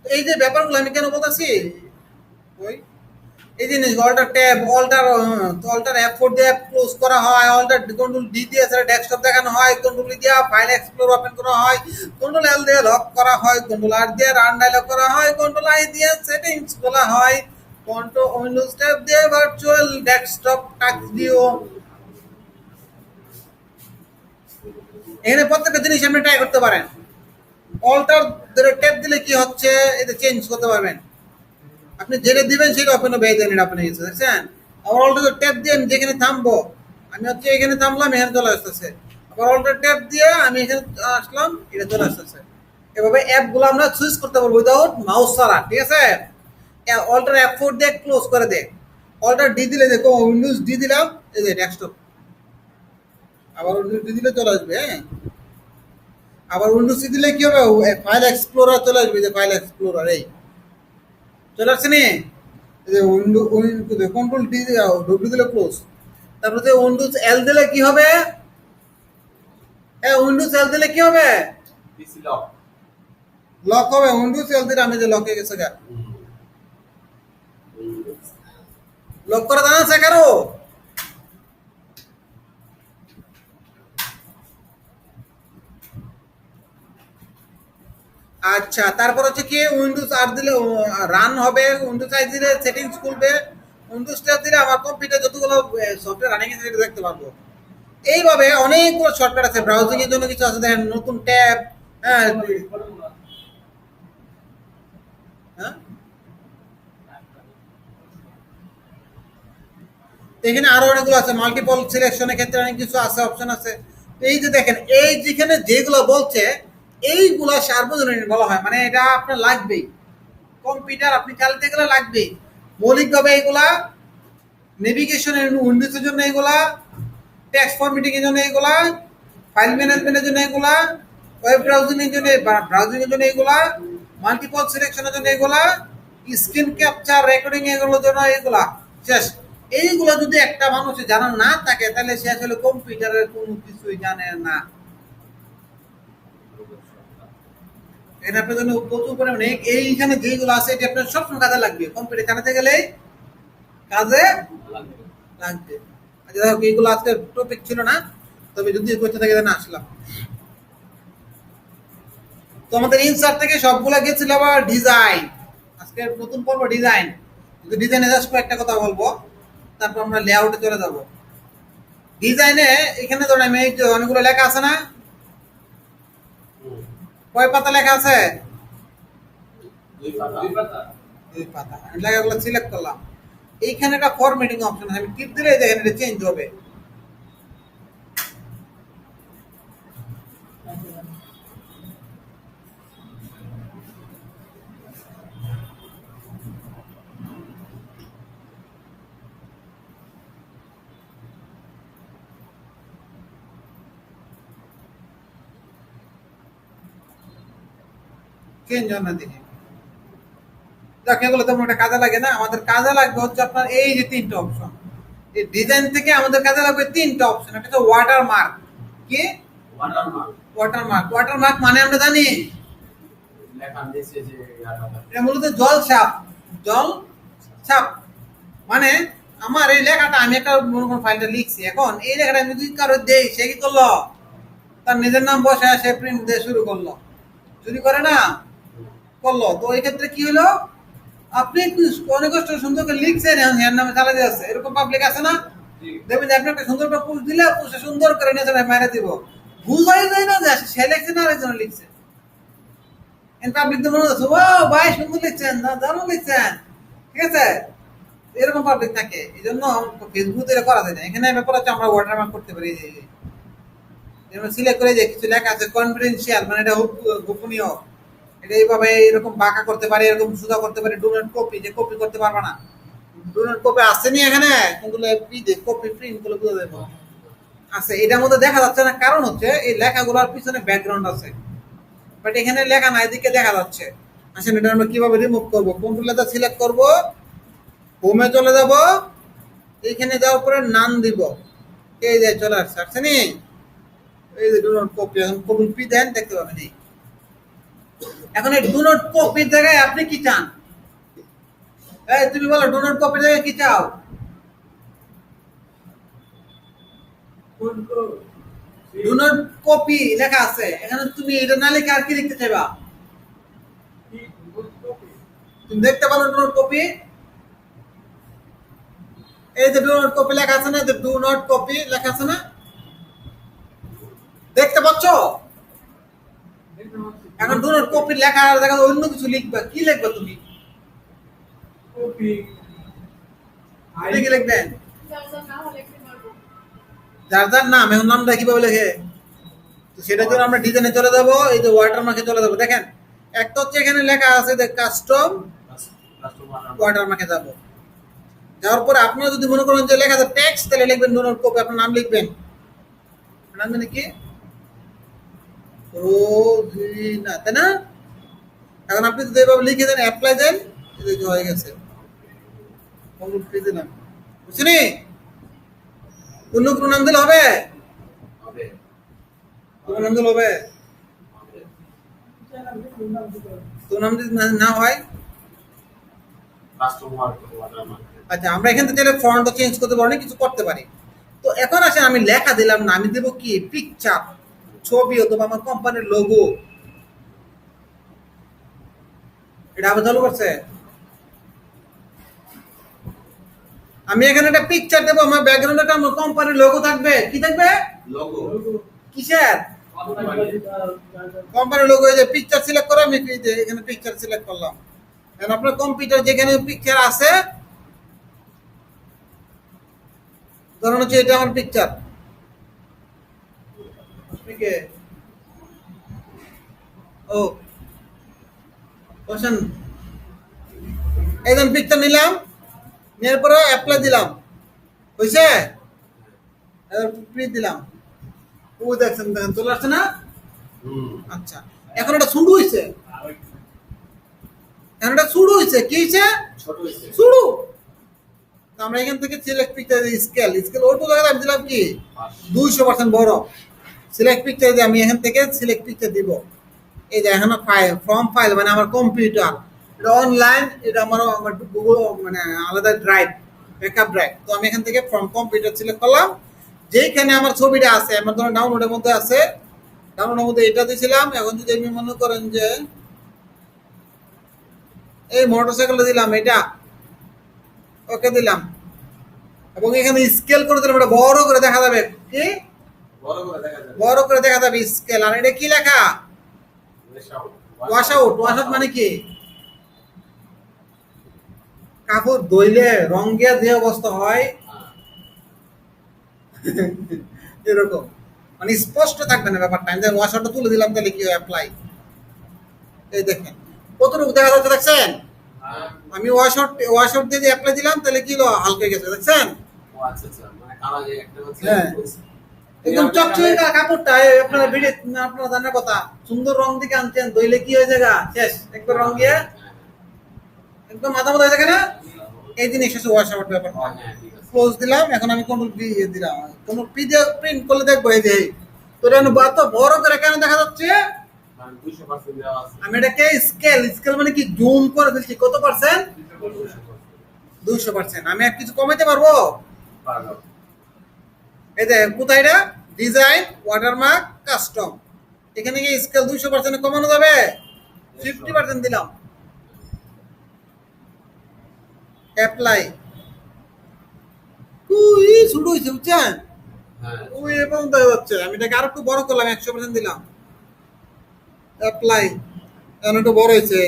এই যে ব্যাপারগুলো আমি কেন বলতেছি, ওই এই জিনিস alter tab, alter alter F4 দিয়ে ক্লোজ করা হয়, অল্টার কন্ট্রোল ডি দিয়ে ডেস্কটপ দেখানো হয়, কন্ট্রোল ই দিয়ে ফাইল এক্সপ্লোর ওপেন করা হয়, কন্ট্রোল এল দিয়ে লক করা হয়, কন্ট্রোল আর দিয়ে রান ডায়লগ করা হয়, কন্ট্রোল আই দিয়ে সেটিংস খোলা হয়, কন্ট্রোল উইন্ডোজ ট্যাব দিয়ে ভার্চুয়াল ডেস্কটপ টাচ দিও। এখানে প্রত্যেকটা জিনিস আপনি ট্রাই করতে পারেন। অল্টার ট্যাব দিলে কি হচ্ছে এটা চেঞ্জ করতে পারবেন। আপনি যেটা দিবেন সেটা ওপেন হবে, এই দেন আপনি দেখছেন। আবার অল্টার ট্যাব দিয়ে আমি যেখানে থামবো, আমি হচ্ছে এখানে থামলাম, এখানে চলে আসতেছে। আবার অল্টার ট্যাব দিয়ে আমি এখানে আসলাম, এটা চলে আসতেছে। এভাবে অ্যাপগুলো আমরা সুইচ করতে পারবো উইদাউট মাউস ছাড়া, ঠিক আছে। অল্টার F4 দিয়ে ক্লোজ করে দে, অল্টার ডি দিলে দেখো উইন্ডোজ ডি দিলাম, এই যে ডেস্কটপ, আবার উইন্ডোজ ডি দিলে চলে আসবে, হ্যাঁ। আবার উইন্ডোজ সি দিলে কি হবে, ফাইল এক্সপ্লোরার চলে আসবে, যে ফাইল এক্সপ্লোরার এই চলে আসছে নি। যে উইন্ডো কন্ট্রোল ডি ডব্লিউ দিলে ক্লোজ। তারপরে যে উইন্ডোজ এল দিলে কি হবে, উইন্ডোজ এল দিলে কি হবে, পিসি লক। লক হবে। উইন্ডোজ এল দিলে আমি যে লকে গেছে গা, লক করা জানা আছে কারো? আচ্ছা, তারপর হচ্ছে কি উইন্ডোজ আর দিলে রান হবে, উইন্ডোজ আই দিলে সেটিংস খুলবে, উইন্ডোজ ট্যাব দিলে আমার কম্পিউটার যতগুলো সফটওয়্যার রানিং আছে সেটা দেখতে পারবো। এইভাবে অনেকগুলো শর্টকাট আছে, ব্রাউজিং এর জন্য কিছু আছে, দেখেন নতুন ট্যাব, হ্যাঁ হ্যাঁ। এখানে আরো অনেকগুলো আছে, মাল্টিপল সিলেকশনের ক্ষেত্রে অনেক কিছু আছে, অপশন আছে। এই যে দেখেন, এই যেখানে যেগুলো বলছে এইগুলো সার্বজনীন বলা হয়, মানে এটা আপনার লাগবেই, কম্পিউটার আপনি চালাতে গেলে লাগবেই। মৌলিকভাবে এগুলা নেভিগেশনের উইন্ডোজের জন্য এগুলা, টেক্সট ফরম্যাটিং এর জন্য এগুলা, ফাইল ম্যানেজমেন্টের জন্য এগুলা, ওয়েব ব্রাউজিং এর জন্য এগুলা, মাল্টিপল সিলেকশনের জন্য এগুলা, স্ক্রিন ক্যাপচার রেকর্ডিং এগুলোর জন্য এগুলা। শেষ। এইগুলো যদি একটা মানুষ জানা না থাকে তাহলে সে আসলে কম্পিউটারের কোনো কিছুই জানে না। এটা আপনার জন্য প্রচুর পরিমাণে এইখানে যেগুলো আছে এটা আপনার সবসময় কাজে লাগবে, কম্পিউটার চালাতে গেলে কাজে লাগবে। আচ্ছা দেখো, এইগুলো আজকে টপিক ছিল না, তবে যদি করতে থাকে না আসলাম। তো আমাদের ইনসার্ট থেকে সবগুলা গেছিল আবার ডিজাইন, আজকে নতুন পর্ব ডিজাইন। কিন্তু ডিজাইনে জাস্ট কয়েকটা কথা বলবো, তারপর আমরা লেআউটে চলে যাব। ডিজাইনে এখানে ধরেন আমি এই যে অনেকগুলো লেখা আছে না, কয় পাতা লেখা আছে, দুই পাতা। 2 পাতা। আমি লেখাগুলো সিলেক্ট করলাম, এইখানে একটা ফরম্যাটিং অপশন আছে, আমি টিপ দিলে দেখেন এটা চেঞ্জ হবে। চেঞ্জ হয় না দেখি। যাক, এগুলো তেমন একটা কাজে লাগে না, আমাদের কাজে লাগবে হচ্ছে আপনার এই যে 3টা অপশন। এই ডিজাইন থেকে আমাদের কাজে লাগবে 3টা অপশন। একটা হচ্ছে ওয়াটার মার্ক। কি watermark. Water mark? Water mark মানে আমরা জানি লেখা নিচে যে এটা মূলত জল ছাপ। জল ছাপ মানে আমার এই লেখাটা, আমি একটা মনে করুন ফাইলটা লিখছি, এখন এই লেখাটা আমি যদি কারো দেই, সে কি করলো, তার নিজের নাম বসে সে প্রিন্ট দিয়ে শুরু করলো, চুরি করে না, করলো। তো এই ক্ষেত্রে কি হলো, আপনি একটু অনেক কষ্ট সুন্দর করে লিখছেন, এর নামে চালা দিয়েছে, এরকম পাবলিক আছে না, দেখবেন যে আপনি একটা সুন্দর একটা পোস্ট দিলে পোস্টে সুন্দর করে নিয়ে চলে মেরে দিব, বুঝাই যায় না যে সে লিখছে না আরেকজন লিখছে। পাবলিক তো মনে হচ্ছে ও ভাই সুন্দর লিখছেন, দারুণ লিখছেন, ঠিক আছে, এরকম পাবলিক থাকে। এই জন্য ফেসবুকে এটা করা যায় না। এখানে ব্যাপার হচ্ছে আমরা ওয়াটারমার্ক করতে পারি, সিলেক্ট করে যে কিছু লেখা আছে কনফিডেন্সিয়াল, মানে এটা গোপনীয়, এটা এইভাবে এরকম বাঁকা করতে পারে, এরকম সুদা করতে পারে। ডু নট কপি, যে কপি করতে পারবে না। ডু নট কপি আসেনি এখানে, কোনগুলো কপি প্রিন্ট গুলো বুঝে দেবো আছে, এটার মধ্যে দেখা যাচ্ছে না, কারণ হচ্ছে এই লেখাগুলোর পিছনে ব্যাকগ্রাউন্ড আছে, বাট এখানে লেখা নাই, এদিকে দেখা যাচ্ছে। আসলে এটা আমরা কিভাবে রিমুভ করবো, কন্ট্রোল সিলেক্ট করবো, হোমে চলে যাব, এইখানে যাওয়ার পরে নাম দিব, এই যে চলে আসছে নি, এই যে ডু নট কপি। এখন কপি পি দেন, দেখতে পাবেন এই এখন এই ডু নট কপির জায়গায় আপনি কি চান? এই তুমি বলো ডু নট কপির জায়গায় কি চাও? ডু নট কপি লেখা আছে, এখানে তুমি এটা না লিখে আর কি লিখতে চাইবা? তুমি দেখতে পারো ডু নট কপি? এই যে ডু নট কপি লেখা আছে না, যে ডু নট কপি লেখা আছে না, দেখতে পাচ্ছ? এখন ডু নট কপি লেখার জায়গায় অন্য কিছু লিখবা, কি লিখবা তুমি? আপনি কি লিখবেন? যার যার নাম, এখন নামটা কিভাবে লেখে? তো সেটার জন্য আমরা ডিজাইনে চলে যাবো, এই যে ওয়াটারমার্কে চলে যাবো। দেখেন একটা হচ্ছে এখানে লেখা আছে যে কাস্টম ওয়াটারমার্কে যাবো। যাওয়ার পরে আপনারা যদি মনে করেন যে লেখা আছে টেক্সট, তাহলে লিখবেন ডু নট কপি, আপনার নাম লিখবেন। নাম মানে কি? রোজিনা, তাই না? এখন আপনি যদি এভাবে লিখে দেন, অ্যাপ্লাই দেন, এই যে হয়ে গেছে। কমপ্লিট করে দিলাম, বুঝছিনি? অন্য কোনো নাম দিলে হবে? হবে কোনো নাম দিলে হবে? হবে তো নাম যদি না হয়, কাস্টমার ওয়াটারমার্ক আচ্ছা আমরা এখান থেকে চাইলে ফন্টও চেঞ্জ করতে পারি, অনেক কিছু করতে পারি। তো এখন আসেন, আমি লেখা দিলাম না, আমি দেবো কি পিকচার, ছবি অথবা আমার কোম্পানির লোগো। এটা আবার চালু করছে। আমি এখানে একটা পিকচার দেবো, আমার ব্যাকগ্রাউন্ডে একটা আমার কোম্পানির লোগো থাকবে। কি থাকবে? লোগো কিসের? কোম্পানির লোগো। এই যে পিকচার সিলেক্ট করে আমি এই যে এখানে পিকচার সিলেক্ট করলাম। এখন আপনার কম্পিউটার যেখানে পিকচার আছে, ধরুন হচ্ছে এটা আমার পিকচার। ও কোশ্চেন, এই যে পিকচার নিলাম, নেওয়ার পরে অ্যাপ্লাই দিলাম, হয়েছে? প্রিন্ট দিলাম, ও দেখছেন, দেখেন চলে আসছে না? আচ্ছা, এখন এটা শুরু হয়েছে, এখন এটা শুরু হয়েছে। কি হয়েছে? ছোট হইছে শুরু। তো আমরা এখান থেকে সিলেক্ট পিকচার স্কেল, স্কেল ওটু জায়গায় আমি দিলাম কি 200% বড়। সিলেক্ট পিকচার দিয়ে আমি এখান থেকে সিলেক্ট পিকচার দিব। এই যে এখানে ফাইল, ফ্রম ফাইল মানে আমার কম্পিউটার, এটা অনলাইন, এটা আমার গুগল মানে আলাদা ড্রাইভ, ব্যাকআপ ড্রাইভ। তো আমি এখান থেকে ফ্রম কম্পিউটার সিলেক্ট করলাম, যেইখানে আমার ছবিটা আছে, আমার ধরুন ডাউনলোডের মধ্যে আছে, ডাউনলোডের মধ্যে এটা দিয়েছিলাম। এখন যদি আমি মনে করেন যে এই মোটরসাইকেলটা দিলাম, এটা ওকে দিলাম, এবং এখানে স্কেল করে দিলাম, এটা বড় করে দেখা যাবে। কি বড় করে দেখা যাবে বড় করে দেখা যাবে স্কেল। আর এটা কি লেখা? Wash out. ওয়াশ আউট মানে কি? কাপড় ধুইলে রং গিয়া যে অবস্থা হয়, এরকম মানে স্পষ্ট থাকবে না ব্যাপারটা। আমি ওয়াশ আউটটা তুলে দিলাম, তাহলে কি অ্যাপ্লাই, এই দেখেন কতটুকু দেখা যাচ্ছে, দেখছেন? আমি ওয়াশ আউট দিয়ে অ্যাপ্লাই দিলাম, তাহলে কি হলো, হালকা হয়ে গেছে, দেখছেন? ও আচ্ছা আচ্ছা, মানে কালার একটা হচ্ছে হ্যাঁ। একদম চকচকে কাপড়টা, আপনারা ভিডিও, আপনারা জানার কথা, সুন্দর রং দিকে আনছেন, দইলে কি হয়ে যায়, শেষ একবার রং গিয়ে একদম মাথা মতো হয়ে থাকে না? এই জিনিস হচ্ছে ওয়াশ আউট ব্যাপার। হ্যাঁ ঠিক আছে ক্লোজ দিলাম, এখন আমি কন্ট্রোল পি দিলাম, কন্ট্রোল পি দিয়ে প্রিন্ট করলে দেখবো এই যে তো এটা এত বড় করে কেন দেখা যাচ্ছে? কারণ 200% দেওয়া আছে আমি এটাকে স্কেল, স্কেল মানে কি জুম করে ফেলছি। কত পার্সেন্ট? 200%। আমি আর কিছু কমাইতে পারবো? পারলো এই যে কোথায় এটা, ডিজাইন ওয়াটারমার্ক কাস্টম, এখানে কি স্কেল 200% কমানো যাবে? 50% দিলাম, অ্যাপ্লাই। ওই শুরু হয়েছে, বুঝছেন? হ্যাঁ ওই এবং দেখা যাচ্ছে। আমি এটাকে আর একটু বড় করলাম, 100% দিলাম, অ্যাপ্লাই। এখন একটু বড় হয়েছে।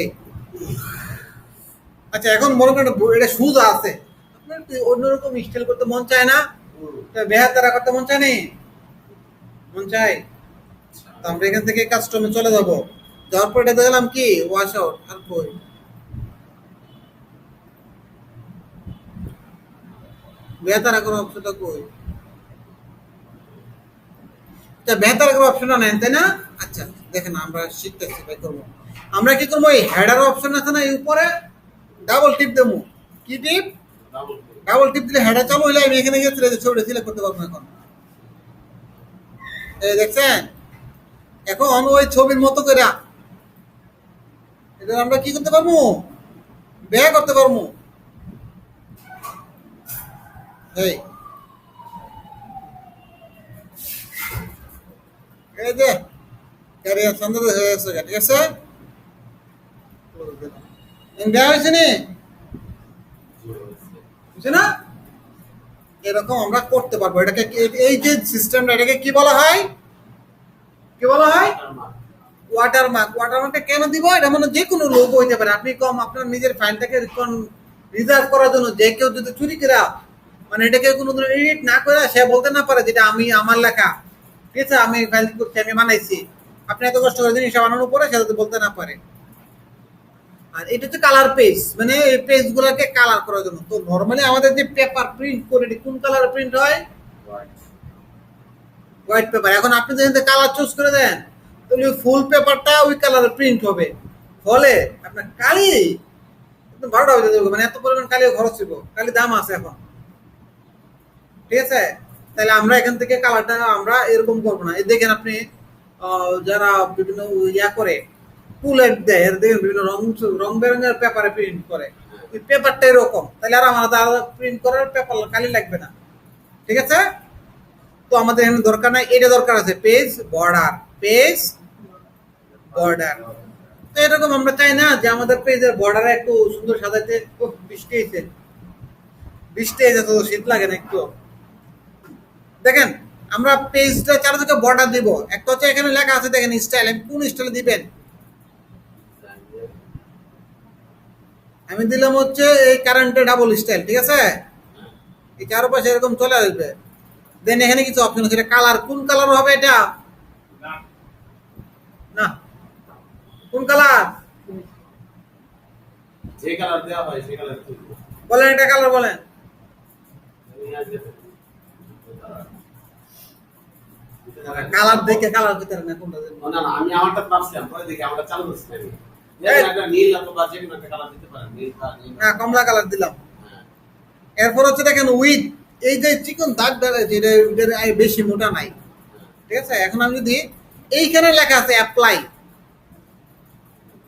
আচ্ছা, এখন মনে করেন এটা সুজা আছে, আপনার কি অন্যরকম স্টাইল করতে মন চায় না? বেহাতারা করতে মন চায় নি? মন চাই। তো আমরা এখান থেকে কাস্টমে চলে যাব, যাওয়ার পর এটা দেখলাম কি ওয়াশ আউট। আর কই বেহাতারা করার অপশনটা কই? আচ্ছা, বেহাতারা করার অপশনটা নেন, তাই না? আচ্ছা দেখেন, আমরা শিখতেছি, ভাই করবো। আমরা কি করবো, এই হেডার অপশন আছে না, এই উপরে ডাবল টিপ দেবো। কি টিপ? ডাবল টিপ দিলে হেডার চালু হইলে আমি এখানে গিয়ে ছবিটা সিলেক্ট করতে পারবো। এখন এই দেখছেন, এখন ওই ছবির মতো করে এটা আমরা কি করতে পারবো, ব্যয় করতে পারবো। এই এই যে ক্যারিয়ার সন্দেহ হয়ে গেছে, ঠিক আছে, দেওয়া হয়েছে নি, বুঝছে না? এরকম আমরা করতে পারবো। এটাকে এই যে সিস্টেমটা, এটাকে কি বলা হয়, কি বলা হয়? ওয়াটারমার্ক। ওয়াটারমার্কটা কেন দিব? এটা মানে যে কোনো লোগো হইতে পারে। আপনি কম আপনার নিজের ফাইলটাকে রিজার্ভ করার জন্য, যে কেউ যদি চুরি করে মানে এটাকে কোনো এডিট না করে সে বলতে না পারে যেটা আমি আমার লেখা, ঠিক আছে, আমি ফাইল করছি, আমি বানাইছি, আপনি এত কষ্ট করে জিনিসটা বানানোর পরে সে যদি বলতে না পারে। আর এটা হচ্ছে কালার পেজ, মানে এই পেজ গুলাকে কালার করার জন্য। তো নর্মালি আমাদের যে পেপার প্রিন্ট করে, এটি কোন কালার প্রিন্ট হয়? White paper. এখন আপনি যদি কালার চুজ করে দেন তাহলে ফুল পেপারটা ওই কালারে প্রিন্ট হবে, ফলে আপনার কালি একদম 12টা হয়ে যাবে, মানে এত পরিমাণ কালি খরচ হইব, কালি দাম আছে এখন, ঠিক আছে। তাহলে আমরা এখান থেকে কালারটা আমরা এরকম করবো না। এই দেখেন আপনি যারা বিভিন্ন ইয়া করে পুলেট দেয়, এর দেখেন বিভিন্ন রং রং বেরঙের পেপারে প্রিন্ট করে, ওই পেপারটা এরকম, তাহলে আর আমাদের আলাদা প্রিন্ট করার পেপার কালি লাগবে না, ঠিক আছে। তো আমাদের এখানে দরকার নাই, এটা দরকার আছে পেজ বর্ডার, পেজ বর্ডার। তো এরকম আমরা চাই না যে আমাদের পেজের বর্ডারে একটু সুন্দর সাজাইতে, বৃষ্টি হয়েছে, বৃষ্টি হয়েছে তো শীত লাগে না একটু। দেখেন আমরা পেজটা চারদিকে বর্ডার দিব, একটা হচ্ছে এখানে লেখা আছে দেখেন স্টাইল, আমি কোন স্টাইলে দিবেন, আমি দিলাম হচ্ছে এই কারেন্টে ডাবল স্টাইল, ঠিক আছে, এই চারপাশে এরকম চলে আসবে। দেন এখানে কিছু অপশন আছে, কালার কোন কালার হবে এটা, না কোন কালার, যে কালার দেওয়া হয় সেই কালার তুলবো। বলেন এটা কালার বলেন। কালার দেখে কালার ভিতরে না কোনটা দেব? না না, আমি আমারটা পারছিলাম, পরে দেখি আমরা চালু করছি আমি। একটা নীল অথবা যে কোনো একটা কালার দিতে পারেন, নীল বা নীল। হ্যাঁ কমলা কালার দিলাম। হ্যাঁ। এরপর হচ্ছে দেখেন উইথ, এই যে চিকন দাগ বেরোচ্ছে এটা বেশি মোটা নাই, ঠিক আছে। এখন আমি যদি এইখানে লেখা আছে অ্যাপ্লাই,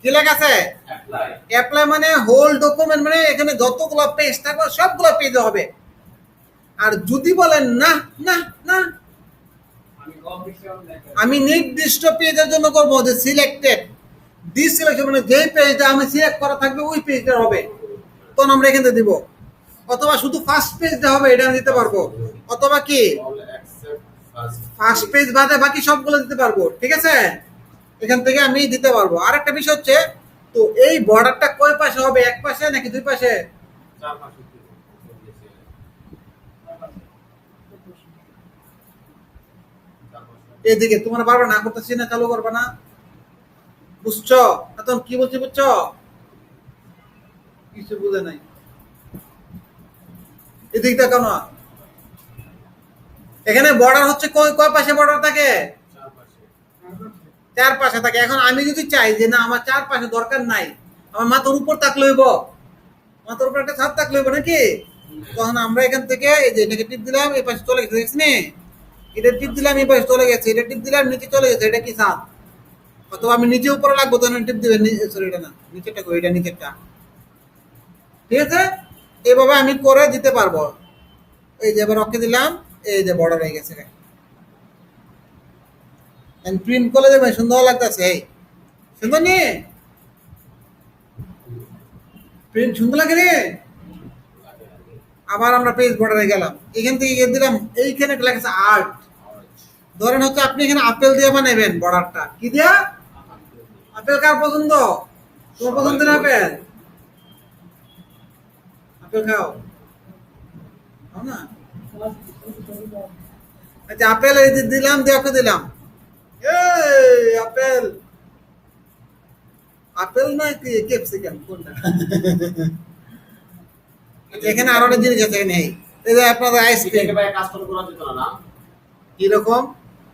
কি লেখা আছে? অ্যাপ্লাই। অ্যাপ্লাই মানে হোল ডকুমেন্ট, মানে এখানে যতগুলো পেজ থাকবে সবগুলো পেজে হবে। আর যদি বলেন না না না, আমি নির্দিষ্ট পেজের জন্য করবো যে সিলেক্টেড, দিস সিলেকশন, মানে যেই পেজটা আমি সিলেক্ট করা থাকবে ওই পেজটা হবে, তখন আমরা এখানে দিব। অথবা শুধু ফার্স্ট পেজটা হবে, এটা আমি দিতে পারবো, অথবা কি all accept first. First page বাদে বাকি সবগুলো দিতে পারবো, ঠিক আছে। এখান থেকে আমি দিতে পারবো। আর একটা বিষয় হচ্ছে, তো এই বর্ডারটা কয় পাশে হবে, এক পাশে নাকি দুই পাশে? চার পাঁচশো দিয়েছে। এদিকে তোমার বারবার না করতেছি না, চালু করবে না, বুঝছো? এখন কি বলছি বুঝছো? কিছু বুঝে নাই, এদিকটা কেন, এখানে বর্ডার হচ্ছে কয় কয় পাশে বর্ডার থাকে? চার পাঁচশো। চার পাশে থাকে। এখন আমি যদি চাই যে না আমার চার পাশে দরকার নাই, আমার মাথার উপর থাকলে হইব, মাথার উপর একটা ছাদ থাকলে হইব নাকি, তখন আমরা এখান থেকে এই যে এটাকে টিপ দিলাম, এই পাশে চলে গেছে, দেখছি নি? এটা টিপ দিলাম, এই পাশে চলে গেছে, এটা টিপ দিলাম, নিচে চলে গেছে, এটা কি ছাদ? অথবা আমি নিচে উপরে লাগবো, তখন টিপ দিবেন, সরি এটা না, নিচেরটা কই, এটা নিচেরটা, ঠিক আছে। এইভাবে আমি করে দিতে পারবো। এই যে এবার ওকে দিলাম, এই যে বর্ডার হয়ে গেছে, প্রিন্ট করলে দেখবেন সুন্দর লাগতেছে, এই সুন্দর নি, প্রিন্ট সুন্দর লাগে রে। আবার আমরা পেজ বর্ডারে গেলাম, এখান থেকে গিয়ে দিলাম, এইখানে একটা লেখা আছে আর্ট। ধরেন হচ্ছে আপনি এখানে আপেল দিয়ে বানাবেন বর্ডারটা, কি দিয়া? আপেল কার পছন্দ? তোমার পছন্দের আপেল? আপেল খাও, খাও না? আচ্ছা আপেল এই যে দিলাম, দিয়ে ওকে দিলাম, এই আপেল, আপেল না কি ক্যাপসিকাম কোনটা? এখানে আরো অনেক জিনিস আছে, এখানে এই যে আপনাদের আইসক্রিম এটাকে ভাই কাস্টম করা যেত না না? কি রকম,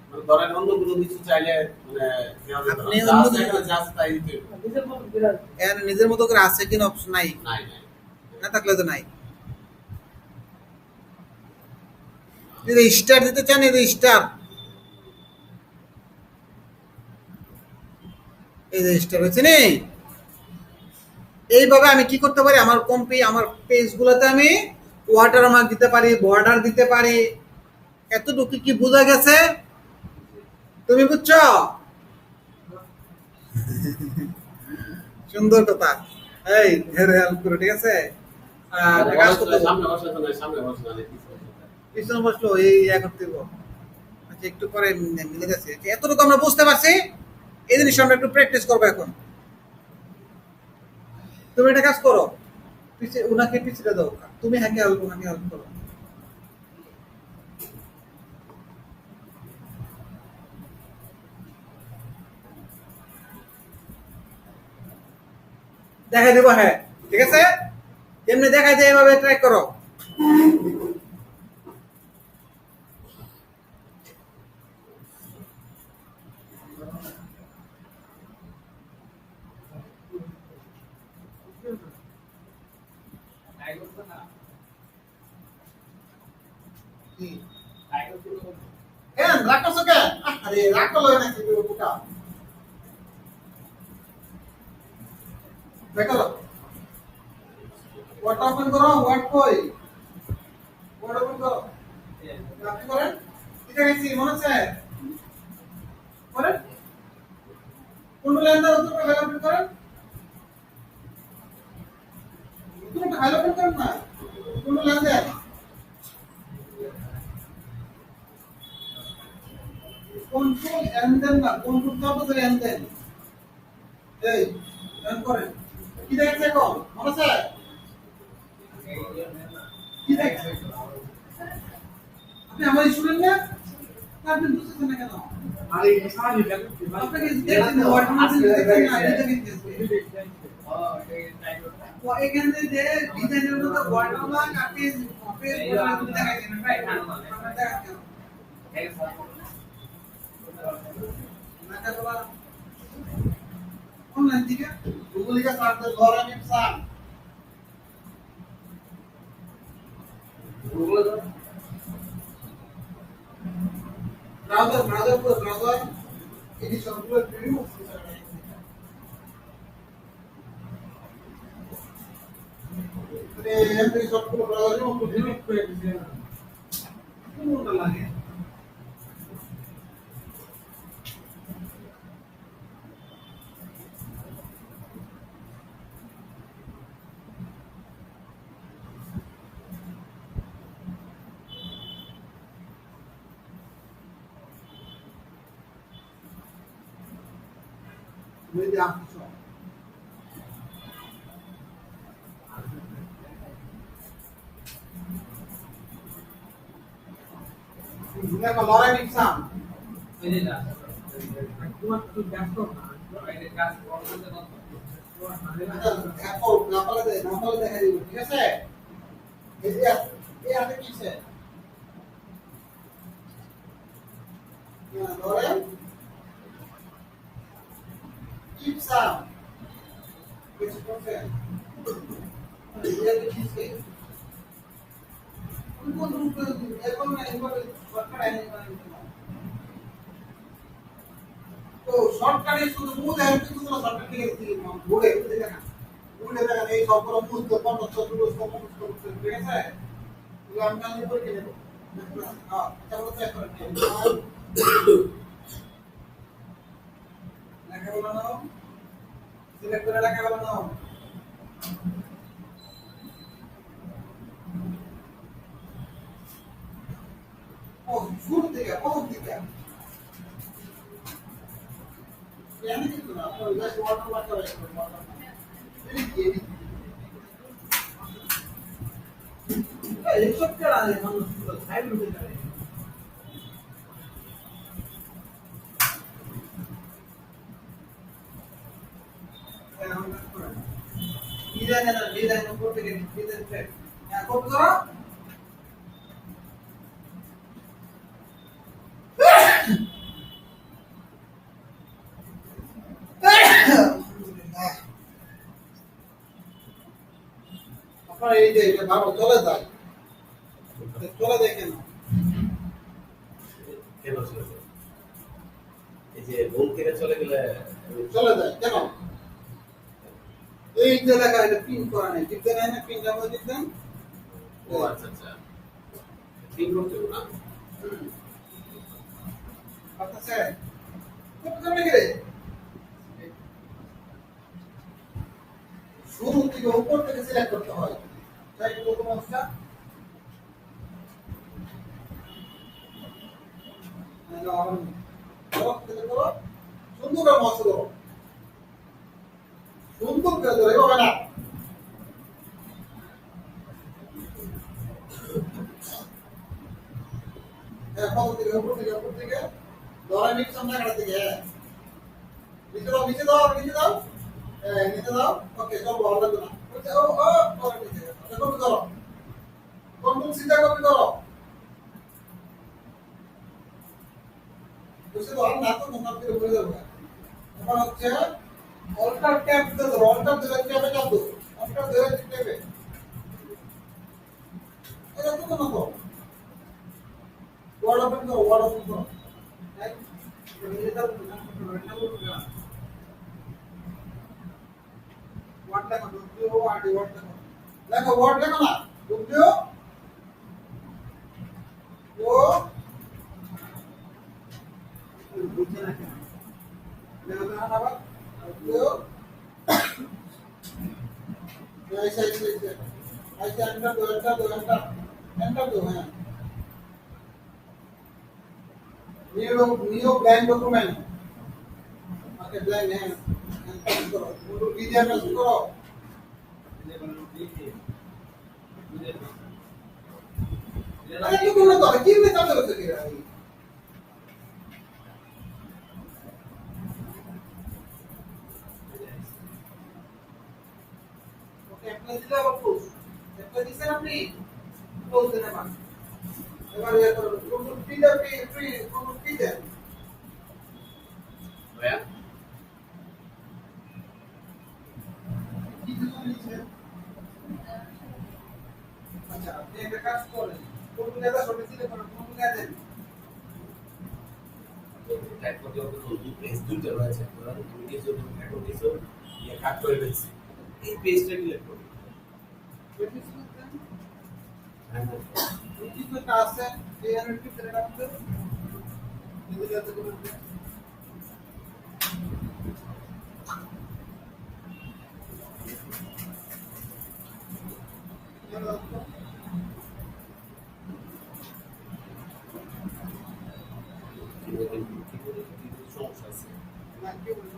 মানে ধরেন অন্য কোনো কিছু চাইলে মানে দেওয়া যেত না। আপনি যা অন্য আছে কিছু- এখানে যা আছে তাই দিতে হবে। এখানে নিজের মতো করে আছে কিনা অপশন নাই, নাই নাই। না থাকলে তো নাই। যদি স্টার দিতে চান, এই যে স্টার, এই যে স্টার হচ্ছে নি, এইভাবে আমি কি করতে পারি, আমার আমার পেজগুলোতে আমি ওয়াটারমার্ক দিতে পারি, বর্ডার দিতে পারি। এতটুকু কি বোঝা গেছে? তুমি বুঝছো? সুন্দর কথা। এই ধীরে হেল্প করো, ঠিক আছে? একটা কাজ করতে হবে। সামনে বসে তো নাই, সামনে বসে না, পিছনে বসলো এই করতে হবে। আচ্ছা একটু পরে মিলে যাচ্ছে। এতটুকু আমরা বুঝতে পারছি। এই জিনিসটা আমরা একটু প্র্যাকটিস করবো এখন। তুমি একটা কাজ করো, পিছিয়ে উনাকে পিছিয়ে দাও, তুমি হাঁকে হেল্প, উনাকে হেল্প করো। দেখাই দেবো, হ্যাঁ ঠিক আছে। যেমনি দেখাই যায় এভাবে ট্রাই করো। কি? কেন রাগ করছো কেন? আরে রাগ করলো নাকি পুটা? দেখো ওয়াট ওপেন করো, ওয়াট কই? ওয়াট ওপেন করো। আপনি করেন? এটা গেছি মনে আছে? করেন? কোন লাইনটা উত্তর করে হাইলাইট করেন? উত্তরটা হাইলাইট করেন না। কোন লাইন দেন? কন্ট্রোল এন্ড দেন না, কন্ট্রোল চাপো ধরে এন্ড দেন। এই এন্ড করেন। কি দেখছে এখন? মনে আছে? কি দেখছে? আপনি আমার শুনেন না? আপনি বুঝতেছেন না কেন? আরে সারি ব্যাগ আপনাকে দেখছেন না, ওয়ার্ড মাসে দেখছেন না, এটা দেখছেন। এখানে যে ডিজাইনের মধ্যে ওয়ার্ড মার্ক আপনি অফিস দেখাচ্ছেন, রাইট? আপনারা দেখাচ্ছেন। নাকা বলা অনলাইন থেকে গুগল লিখে সার্চ করে ধরেন ইনসান গুগল ব্রাউজার এই সবগুলো প্রিভিউ এমনি সবগুলো ব্রাউজারে ডিলিট করে দিয়েছে কোনটা লাগে? Muy de amplio. Una color en exam. এই যে না তোমার তো ব্যস্ত না এই যে কাজ করতে না দেখো নাপালে দেখা দিব, ঠিক আছে? এই যে এই আগে কিছে ধরে ইপসাম কিছু করছে এই কিছে কোন রূপে এখন না এবারে সরকার আইন তো শর্টকাটে শুধু মুখ দেখার কিন্তু কোনো শর্টকাট থেকে ঘুরে দেখে না, ঘুরে দেখেন এই সবগুলো মুহূর্ত 50 ঠিক আছে? এগুলো আমি কালকে পরীক্ষা দেবো। হ্যাঁ তারপর চেক করেন লেখাগুলো নাও, সিলেক্ট করে লেখাগুলো নাও। ও শুরু থেকে প্রথম থেকে এখানে কিন্তু না, আপনার জাস্ট ওয়াটারমার্ক করে এই সব কেন আনে মানুষ সাইড উঠে যায়। ডিজাইন করতে গেলে ডিজাইন সেট কপি করো। আপনার এই যে এটা ভালো চলে যায়, চলে যায় কেন? কেন চলে যায়? এই যে রুম থেকে চলে গেলে চলে যায় কেন? এই এই যে লেখা এটা প্রিন্ট করা নাই টিপ দেন না প্রিন্ট আমরা টিপ দেন ও আচ্ছা আচ্ছা ঠিক করতে হবে না আচ্ছা স্যার কত জমে গেলে শুরু থেকে উপর থেকে সিলেক্ট করতে হয় তাই প্রথম অবস্থা সুন্দর করে মশলা দেবো সুন্দর করে ধরে হবে না উপর থেকে ধরা নিচ সামনে কাটা থেকে নিচে দাও নিচে দাও ওকে সব ভালো লাগবে না ও ও নিচে কপি করো কোন সিধা কপি করো বুঝতে পারো না তো মনে করে বলে দেবো এখন হচ্ছে অল্টার ট্যাব দাও অল্টার ধরে ট্যাবে চাপ দাও অল্টার ধরে ট্যাবে এটা তো না তো ওয়ার্ড ওপেন করো রাইট এটা ওয়ার্ড লেখো ডব্লিউ আর ডি ওয়ার্ড লেখো ওয়ার্ড লেখো না ডব্লিউ ও বুঝছে না কেন লেখো না আবার ডব্লিউ ऐसे एंटर दो एंटर दो है new blank document okay blank है करो वो वीडियो में करो अरे क्यों बोल रहा है किन में काम कर सके रहा है একটা দিলে আবার ক্লোজ একটা দিছেন আপনি ক্লোজ দেন আবার এবার ইয়া করুন কোন ফিডার ফ্রি কোন ফিডার ভাইয়া কি দিছেন আচ্ছা আপনি একটা কাজ করেন কোন নেতা সঠিক দিলে কোন নেতা দেন টাইপ করতে হবে তো পেজ দুটো রয়েছে তুমি কিছু একটা কিছু ইয়ে কাট করে ফেলছি এই পেজটা ডিলিট করো इसमें टास्क है ये एनालिटिक्स रहेगा मतलब ये जाते को সমস্যা আছে না কি বলবো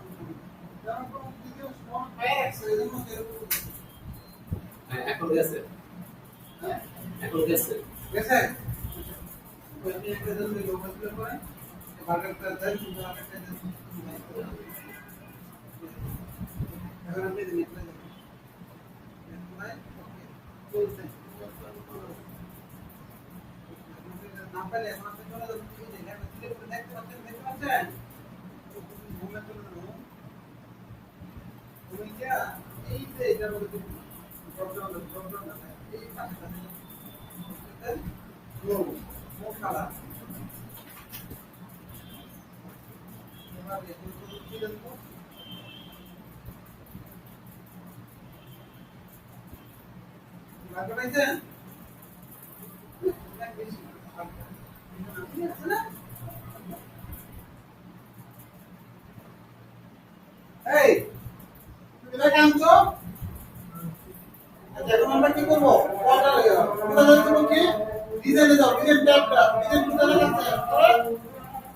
যেমন কোন ভিডিও স্মল প্যাক্স এজন্য এরকম এখন গেছে হ্যাঁ এখন গেছে গেছে ওই নিয়ে একটা জন্য লোক আসলে পরে বার্গারটা দেন কিন্তু বার্গারটা দেন এখন আপনি দিন একটা দেন নাই ওকে চলছে না পেলে এখন আপনি চলে যাবেন কি দেখেন দেখতে পাচ্ছেন ঘুমে চলে যাবো তুমি কি এই যে এটার মধ্যে প্রবলেম এই পাশে নো মোকালা এবার দেখুন কি দেখো লাগাইছেন এই তুমি এটা কামছো আচ্ছা এখন আমরা কি করব অর্ডার কোথায় যাচ্ছি কি ডিজাইনে যাও ডিজাইন ট্যাবটা ডিজাইন কোথায় আছে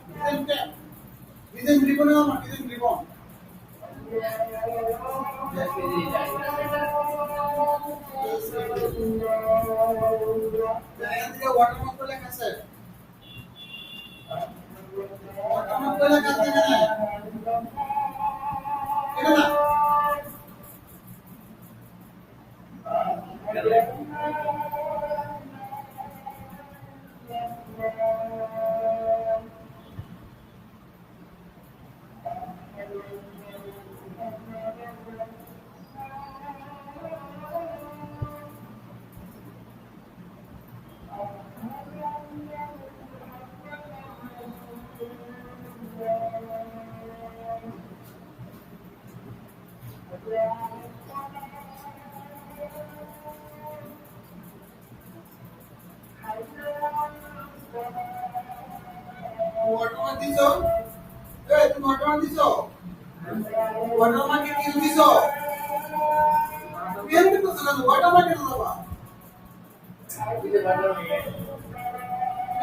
ডিজাইন ট্যাব ডিজাইন রিবনে আমার ডিজাইন রিবন ওয়াটারমার্ক লেখা আছে ওয়াটারমার্ক লেখা আছে এটা না ওয়াটারমার্ক দিছো? এই তুমি ওয়াটারমার্ক দিছো? ওয়াটারমার্কে কি দিছো? পেন দিছো না ওয়াটারমার্কে দাও।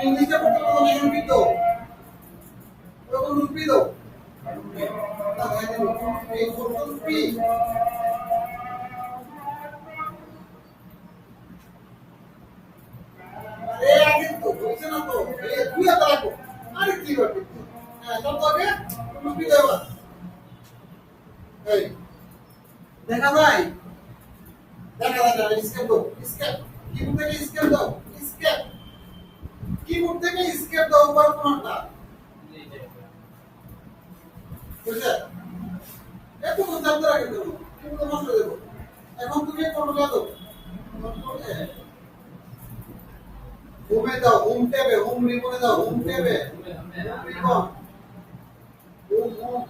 ইংলিশে পড়তে পারো না ইংলিশ দাও। তখন রুপি দাও। না এই ফটো রুপি। আরে আগে তো বলছ না তো। এই তুই এত রাখো। আরে কি করবে? হ্যাঁ সব আগে রুপি দাও। এই দেখা যায় দেখা যায় স্কেপ দাও স্কেপ কিবোর্ড থেকে স্কেপ দাও স্কেপ কিবোর্ড থেকে স্কেপ দাও উপর কোনটা বুঝলে এত তো জানতে রাখে দেবো কিবোর্ড নষ্ট দেব এখন তুমি কন্ট্রোল দাও হোমে দাও হোম ট্যাবে হোম রিমোটে দাও হোম ট্যাবে রিমোট হোম হোম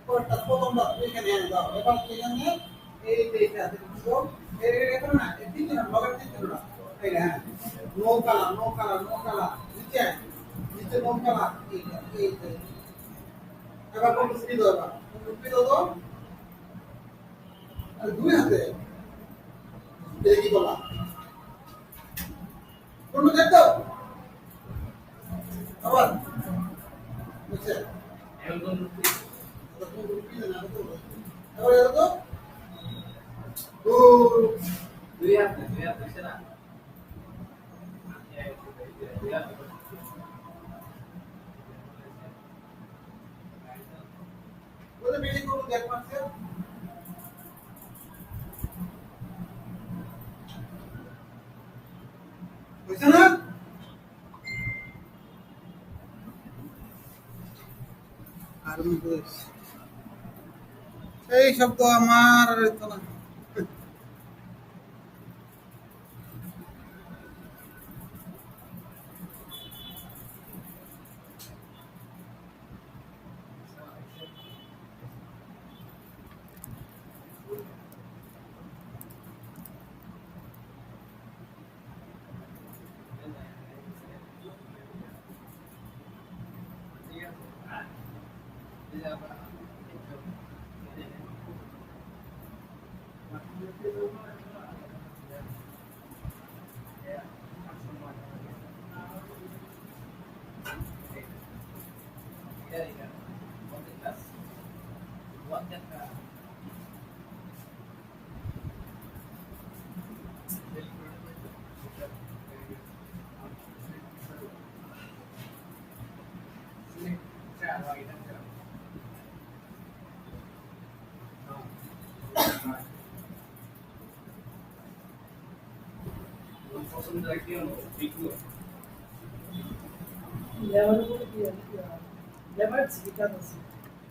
কোনটা প্রথমটা এখানে এনে দাও এবার এখানে এই এইটা দেখো এই এটা না এই তিনটা লগের তিনটা না এই হ্যাঁ নো কালার নিচে নিচে নো কালার এই এবার কোন স্পিড দাও এবার স্পিড দাও আর দুই হাতে এই কি বলা কোন দেখো আবার বুঝছে একদম এবার এর তো ও দুই হাতে সেটা ওদের বিল্ডিং করতে দেখ পাচ্ছে বুঝছ না আর এই শব্দ আমার আর হইতো না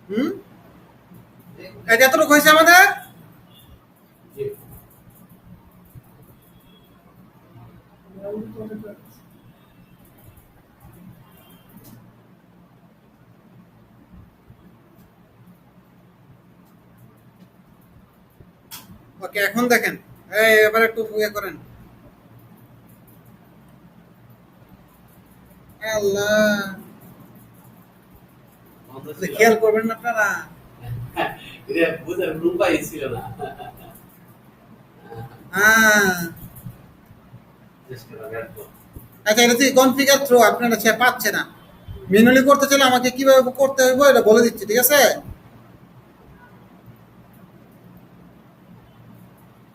হুম এই যতটুকু হয়েছে আমাদের ওকে এখন দেখেন এই এবার একটু ইয়ে করেন আল্লাহ খেয়াল করবেন না আপনারা এটা বুঝার উপায় ছিল না হ্যাঁ আচ্ছা এটা তুই কনফিগার থ্রো আপনারা সে পাচ্ছে না ম্যানুয়ালি করতে চাইলে আমাকে কিভাবে করতে হইব এটা বলে দিচ্ছি ঠিক আছে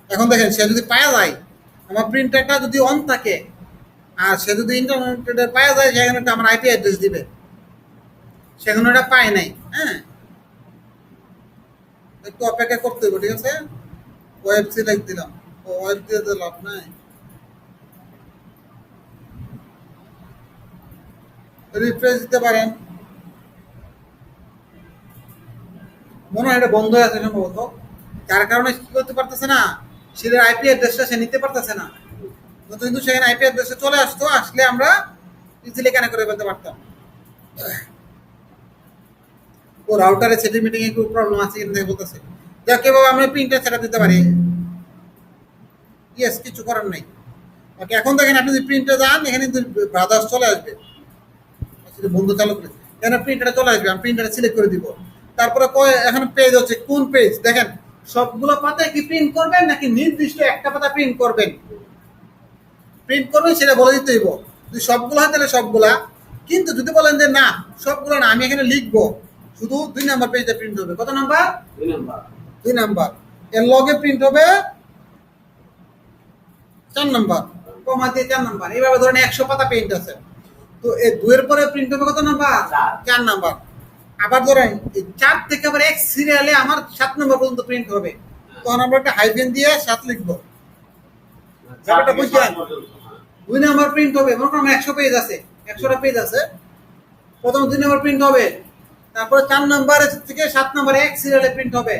এখন দেখেন সে যদি পাওয়া যায় আমার প্রিন্টারটা যদি অন থাকে আর সে যদি ইন্টারনেটে পাওয়া যায় সেখানে একটা আমার আইপি অ্যাড্রেস দিবে সেখানে ওটা পায় নাই হ্যাঁ একটু অপেক্ষা করতে হবে ঠিক আছে ওয়েব সিলেক্ট দিলাম ওয়েব দিয়ে তো লাভ নাই রিফ্রেশ দিতে পারেন মনে হয় এটা বন্ধ হয়ে আছে সম্ভবত যার কারণে কি করতে পারতেছে না সেটার আইপি অ্যাড্রেসটা সে নিতে পারতেছে না কিন্তু সেখানে আইপি অ্যাড্রেসে চলে আসতো আসলে আমরা ইজিলি কানেক্ট করে ফেলতে পারতাম ও রাউটারে সেটিং মিটিং একটু প্রবলেম আছে কিন্তু বলতেছে যাকে বাবা আমরা প্রিন্টার সেটআপ দিতে পারি। ইয়েস, কিছু করার নাই। ওকে, এখন দেখেন আপনি যদি প্রিন্টার যান এখানে কিন্তু ব্রাদার্স চলে আসবে। আচ্ছা, বন্ধু চালু করে এখানে প্রিন্টারটা চলে আসবে, আমি প্রিন্টারটা সিলেক্ট করে দিব। তারপরে এখানে পেজ হচ্ছে, কোন পেজ দেখেন, সবগুলো পাতায় কি প্রিন্ট করবেন নাকি নির্দিষ্ট একটা পাতা প্রিন্ট করবেন? প্রিন্ট করবেন সেটা বলে দিতে হইব। যদি সবগুলো হয় তাহলে সবগুলা, কিন্তু যদি বলেন যে না সবগুলো না, আমি এখানে লিখবো শুধু 2 নাম্বার পেজে প্রিন্ট হবে। কত নাম্বার? 2 নাম্বার। 2 নাম্বার। এর লগে প্রিন্ট হবে 4 নাম্বার, কমা দিয়ে 4 নাম্বার। এইভাবে ধরেন 100 পাতা প্রিন্ট আছে, তো এই 2 এর পরে প্রিন্ট হবে কত নাম্বার? 4 নাম্বার। আবার ধরেন এই 4 থেকে আবার এক সিরিয়ালে আমার 7 নাম্বার পর্যন্ত প্রিন্ট হবে, তখন আমরা একটা হাইফেন দিয়ে 7 লিখবো। ব্যাপারটা বুঝছেন? 2 নাম্বার প্রিন্ট হবে, মনে করেন 100 পেজ আছে, 100টা পেজ আছে, প্রথম 2 নাম্বার প্রিন্ট হবে, তারপরে 4 নাম্বার থেকে 7 নাম্বার এক সিরিয়ালে প্রিন্ট হবে,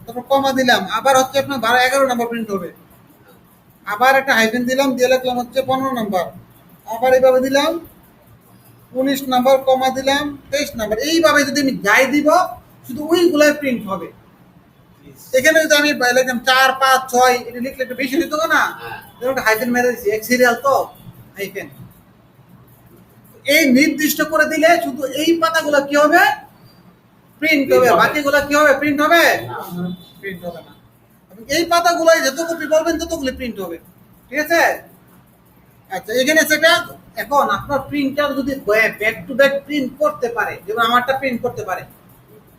তারপর কমা দিলাম, আবার হচ্ছে আপনার 11 নাম্বার প্রিন্ট হবে, আবার একটা হাইফেন দিলাম, দিয়ে লিখলাম হচ্ছে 15 নাম্বার, আবার এইভাবে দিলাম 19 নাম্বার, কমা দিলাম 23 নাম্বার। এইভাবে যদি আমি যাই দিব শুধু ওইগুলাই প্রিন্ট হবে। এখানে যদি আমি লিখলাম 4, 5, 6 এটা লিখলে একটু বেশি হইতো না, একটা হাইফেন মেরে দিচ্ছি, এক সিরিয়াল তো হাইফেন। এই নির্দিষ্ট করে দিলে শুধু এই পাতাগুলো কি হবে? প্রিন্ট হবে, বাকিগুলো কি হবে? প্রিন্ট হবে? প্রিন্ট হবে না। এই পাতাগুলো যত কপি করবেন ততগুলো প্রিন্ট হবে, ঠিক আছে? আচ্ছা, এখানে সেটা এখন আপনার প্রিন্টার যদি ব্যাক টু ব্যাক প্রিন্ট করতে পারে, যেমন আমারটা প্রিন্ট করতে পারে,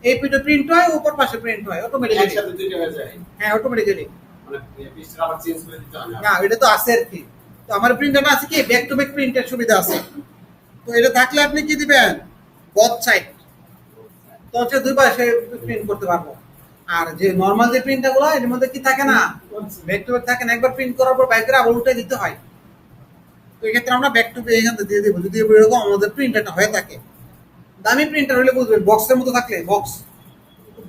এই পিঠে প্রিন্ট হয়, উপর পাশে প্রিন্ট হয় অটোমেটিক্যালি। একসাথে দুইটা হয়ে যায়। হ্যাঁ, অটোমেটিক্যালি। মানে পৃষ্ঠাটা আবার চেঞ্জ করে দিতে হয় না। না, এটা তো আছে আর কি। তো আমার প্রিন্টারটা আছে কি ব্যাক টু ব্যাক প্রিন্টের সুবিধা আছে। তো এটা থাকলে আপনি কি দিবেন? বথ সাইড, তো হচ্ছে দুই পাশে প্রিন্ট করতে পারবো। আর যে নরমাল যে প্রিন্টারগুলো এর মধ্যে কি থাকে না, ব্যাক টু ব্যাক থাকে না, একবার প্রিন্ট করার পর বাইক করে আবার উল্টে দিতে হয়। তো এই ক্ষেত্রে আমরা ব্যাক টু ব্যাক এখান থেকে দিয়ে দেবো, যদি এরকম আমাদের প্রিন্টারটা হয়ে থাকে। দামি প্রিন্টার হলে বুঝবেন, বক্সের মতো থাকলে, বক্স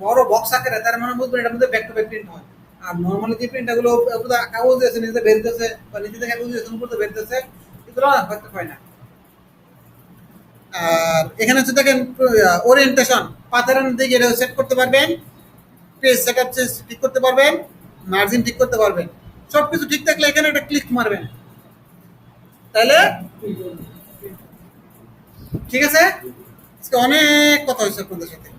বড় বক্স আকারে, তার মানে বুঝবেন এটার মধ্যে ব্যাক টু ব্যাক প্রিন্ট হয়। আর নরমালি যে প্রিন্টারগুলো কাগজ আছে নিজে বেরতেছে বা নিজে থেকে কাগজ আছে উপরে বেরতেছে, এগুলো হয়তো হয় না। আর এখানে হচ্ছে দেখেন ওরিয়েন্টেশন, পাতার দিকে এটা সেট করতে পারবেন, পেজ সেটআপ ঠিক করতে পারবেন, মার্জিন ঠিক করতে পারবেন। সবকিছু ঠিক থাকলে এখানে একটা ক্লিক মারবেন, তাহলে ঠিক আছে। আজকে অনেক কথা হয়েছে আপনাদের সাথে।